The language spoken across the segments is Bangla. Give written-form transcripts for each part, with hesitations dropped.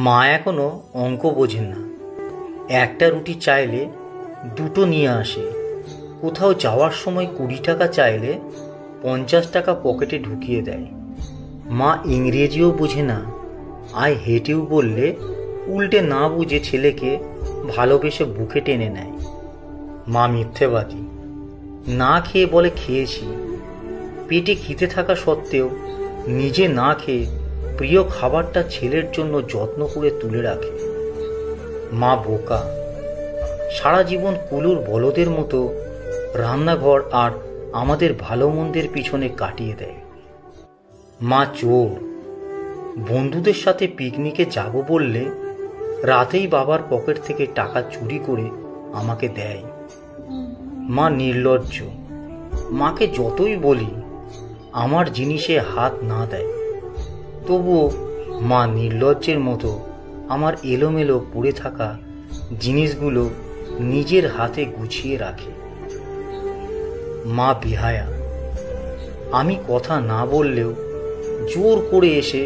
মা এখনো অঙ্ক বোঝেন না। একটা রুটি চাইলে দুটো নিয়ে আসে। কোথাও যাওয়ার সময় 20 টাকা চাইলে 50 টাকা পকেটে ঢুকিয়ে দেয়। মা ইংরেজিও বোঝে না। আই হেট ইউ বললে উল্টে না বুঝে ছেলেকে ভালোবেসে বুকে টেনে নেয়। মা মিথ্যেবাদী। না খেয়ে বলে খেয়েছি। পেটে খিদে থাকা সত্ত্বেও নিজে না খেয়ে প্রিয় খাবারটা ছেলের জন্য যত্ন করে তুলে রাখে। মা বোকা। সারা জীবন কুলুর বলদের মতো রান্নাঘর আর আমাদের ভালো মন্দের পিছনে কাটিয়ে দেয়। মা চোর। বন্ধুদের সাথে পিকনিকে যাব বললে রাতেই বাবার পকেট থেকে টাকা চুরি করে আমাকে দেয়। মা নির্লজ্জ। মাকে যতই বলি আমার জিনিসে হাত না দেয়, তবুও মা নির্লজ্জের মতো আমার এলোমেলো পড়ে থাকা জিনিসগুলো নিজের হাতে গুছিয়ে রাখে। মা বিহায়া। আমি কথা না বললেও জোর করে এসে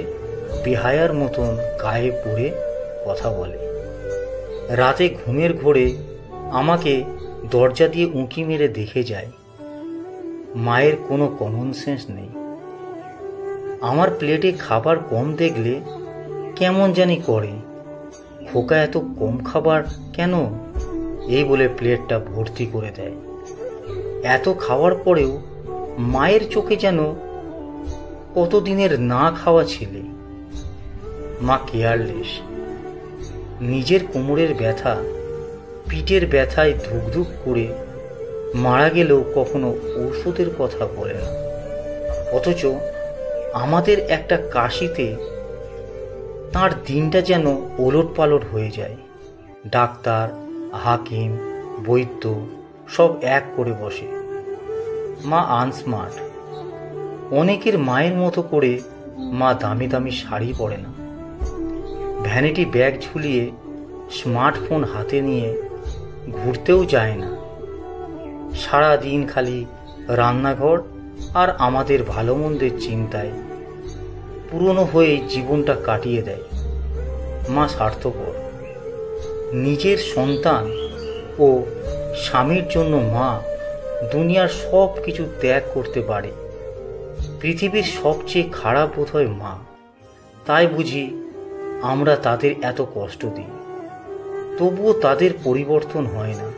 বেহায়ার মতন গায়ে পড়ে কথা বলে। রাতে ঘুমের ঘোরে আমাকে দরজা দিয়ে উঁকি মেরে দেখে যায়। মায়ের কোনো কমন সেন্স নেই। আমার প্লেটে খাবার কম দেখলে কেমন জানি করে। খোকা এত কম খাবার কেন, এই বলে প্লেটটা ভর্তি করে দেয়। এত খাওয়ার পরেও মায়ের চোখে যেন কতদিনের না খাওয়া ছেলে। মা কেয়ারলেস। নিজের কোমরের ব্যথা পিঠের ব্যথায় ধুকধুক করে মারা গেলেও কখনো ঔষধের কথা বলে না। অথচ আমাদের একটা কাশিতে তার দিনটা যেন ওলটপালট হয়ে যায়। ডাক্তার, হাকিম, বৈদ্য সব এক করে বসে। মা আনস্মার্ট। অনেকের মায়ের মতো করে মা দামি দামি শাড়ি পরে না। ভ্যানিটি ব্যাগ ঝুলিয়ে স্মার্টফোন হাতে নিয়ে ঘুরতেও যায় না। সারা দিন খালি রান্নাঘর আর আমাদের ভালো মন্দের চিন্তায় পুরনো হয়ে জীবনটা কাটিয়ে দেয়। মা স্বার্থপর। নিজের সন্তান ও স্বামীর জন্য মা দুনিয়ার সব কিছু ত্যাগ করতে পারে। পৃথিবীর সবচেয়ে খারাপ বোধ হয় মা। তাই বুঝি আমরা তাদের এত কষ্ট দিই, তবুও তাদের পরিবর্তন হয় না।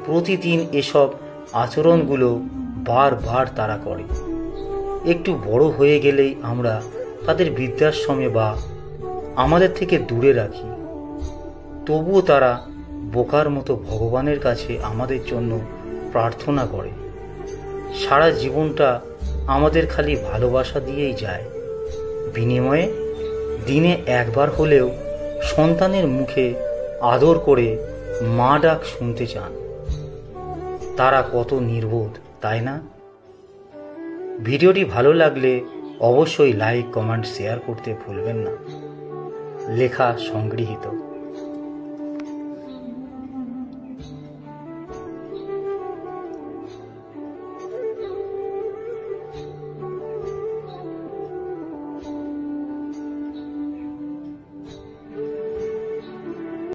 প্রতিদিন এসব আচরণগুলো বারবার তারা করে। একটু বড় হয়ে গেলেই আমরা তাদের বৃদ্ধাশ্রমে বা আমাদের থেকে দূরে রাখি। তবুও তারা বোকার মতো ভগবানের কাছে আমাদের জন্য প্রার্থনা করে। সারা জীবনটা আমাদের খালি ভালোবাসা দিয়েই যায়। বিনিময়ে দিনে একবার হলেও সন্তানের মুখে আদর করে মা ডাক শুনতে চান। তারা কত নির্বোধ, তাই না? ভিডিওটি ভালো লাগলে অবশ্যই লাইক, কমেন্ট, শেয়ার করতে ভুলবেন না। লেখা সংগৃহীত।